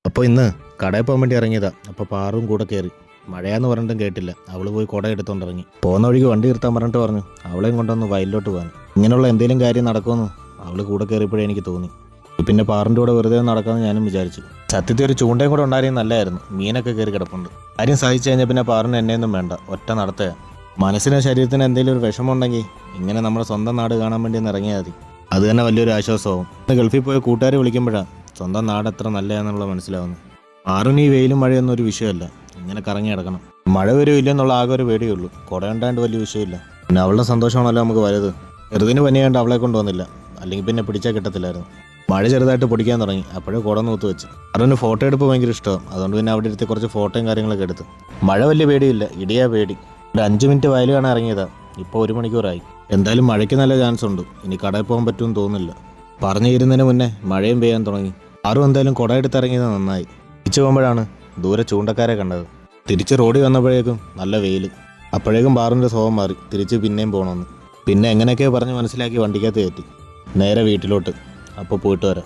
അപ്പോൾ ഇന്ന് കടയിൽ പോകാൻ വേണ്ടി ഇറങ്ങിയതാ. അപ്പോൾ പാറും കൂടെ കയറി. മഴയാന്ന് പറഞ്ഞിട്ടും കേട്ടില്ല. അവൾ പോയി കുട എടുത്തുകൊണ്ട് ഇറങ്ങി. പോകുന്ന വഴിക്ക് വണ്ടി നിർത്താൻ പറഞ്ഞിട്ട് പറഞ്ഞു അവളെയും കൊണ്ടൊന്ന് വയലിലോട്ട് പോകാൻ. ഇങ്ങനെയുള്ള എന്തെങ്കിലും കാര്യം നടക്കുമെന്ന് അവൾ കൂടെ കയറിയപ്പോഴേ എനിക്ക് തോന്നി. പിന്നെ പാറിൻ്റെ കൂടെ വെറുതെ നടക്കാമെന്ന് ഞാനും വിചാരിച്ചു. സത്യത്തിൽ ഒരു ചൂണ്ടയും കൂടെ ഉണ്ടായിരുന്നെങ്കിൽ നല്ലതായിരുന്നു. മീനൊക്കെ കയറി കിടപ്പുണ്ട്. കാര്യം സാധിച്ചു കഴിഞ്ഞാൽ പിന്നെ പാറിന് എന്നെയൊന്നും വേണ്ട, ഒറ്റ നടത്തുക. മനസ്സിനും ശരീരത്തിന് എന്തെങ്കിലും ഒരു വിഷമമുണ്ടെങ്കിൽ ഇങ്ങനെ നമ്മുടെ സ്വന്തം നാട് കാണാൻ വേണ്ടി ഒന്ന് ഇറങ്ങിയാൽ മതി. അത് തന്നെ വലിയൊരു ആശ്വാസമാവും. ഇന്ന് ഗൾഫിൽ പോയ കൂട്ടുകാർ വിളിക്കുമ്പോഴാണ് സ്വന്തം നാട് എത്ര നല്ലതാണെന്നുള്ളത് മനസ്സിലാവുന്നത്. ആറും ഈ വെയിലും മഴയൊന്നും ഒരു വിഷയമല്ല. ഇങ്ങനെ കറങ്ങി കിടക്കണം. മഴ വരും ഇല്ലെന്നുള്ള ആകെ ഒരു പേടിയുള്ളൂ. കുട ഉണ്ടാണ്ട് വലിയ വിഷയമില്ല. പിന്നെ അവളുടെ സന്തോഷമാണല്ലോ നമുക്ക് വലുത്. ചെറുതിന് പനിയാണ്ട് അവളെ കൊണ്ടുവന്നില്ല, അല്ലെങ്കിൽ പിന്നെ പിടിച്ചാൽ കിട്ടത്തില്ലായിരുന്നു. മഴ ചെറുതായിട്ട് പൊടിക്കാൻ തുടങ്ങി. അപ്പോഴും കുട നൂത്ത് വെച്ച്. അറിന് ഫോട്ടോ എടുപ്പ് ഭയങ്കര ഇഷ്ടമാണ്. അതുകൊണ്ട് പിന്നെ അവിടെ ഇരുത്തി കുറച്ച് ഫോട്ടോയും കാര്യങ്ങളൊക്കെ എടുത്ത്. മഴ വലിയ പേടിയില്ല, ഇടിയാ പേടി. ഒരു 5 മിനിറ്റ് വയൽ കാണാൻ ഇറങ്ങിയതാ. ഇപ്പോൾ 1 മണിക്കൂറായി. എന്തായാലും മഴയ്ക്ക് നല്ല ചാൻസ് ഉണ്ട്. ഇനി കടയിൽ പോകാൻ പറ്റുമെന്ന് തോന്നുന്നില്ല. പറഞ്ഞു തീരുന്നതിന് മുന്നേ മഴയും പെയ്യാൻ തുടങ്ങി. ആരും എന്തായാലും കുട എടുത്തിറങ്ങിയത് നന്നായി. തിരിച്ചു പോകുമ്പോഴാണ് ദൂരെ ചൂണ്ടക്കാരെ കണ്ടത്. തിരിച്ച് റോഡിൽ വന്നപ്പോഴേക്കും നല്ല വെയിൽ. അപ്പോഴേക്കും ബാറിൻ്റെ സ്വഭാവം മാറി. തിരിച്ച് പിന്നെയും പോകണമെന്ന്. പിന്നെ എങ്ങനെയൊക്കെയോ പറഞ്ഞ് മനസ്സിലാക്കി വണ്ടിക്കകത്ത് കയറ്റി. നേരെ വീട്ടിലോട്ട്. അപ്പോൾ പോയിട്ട് വരാം.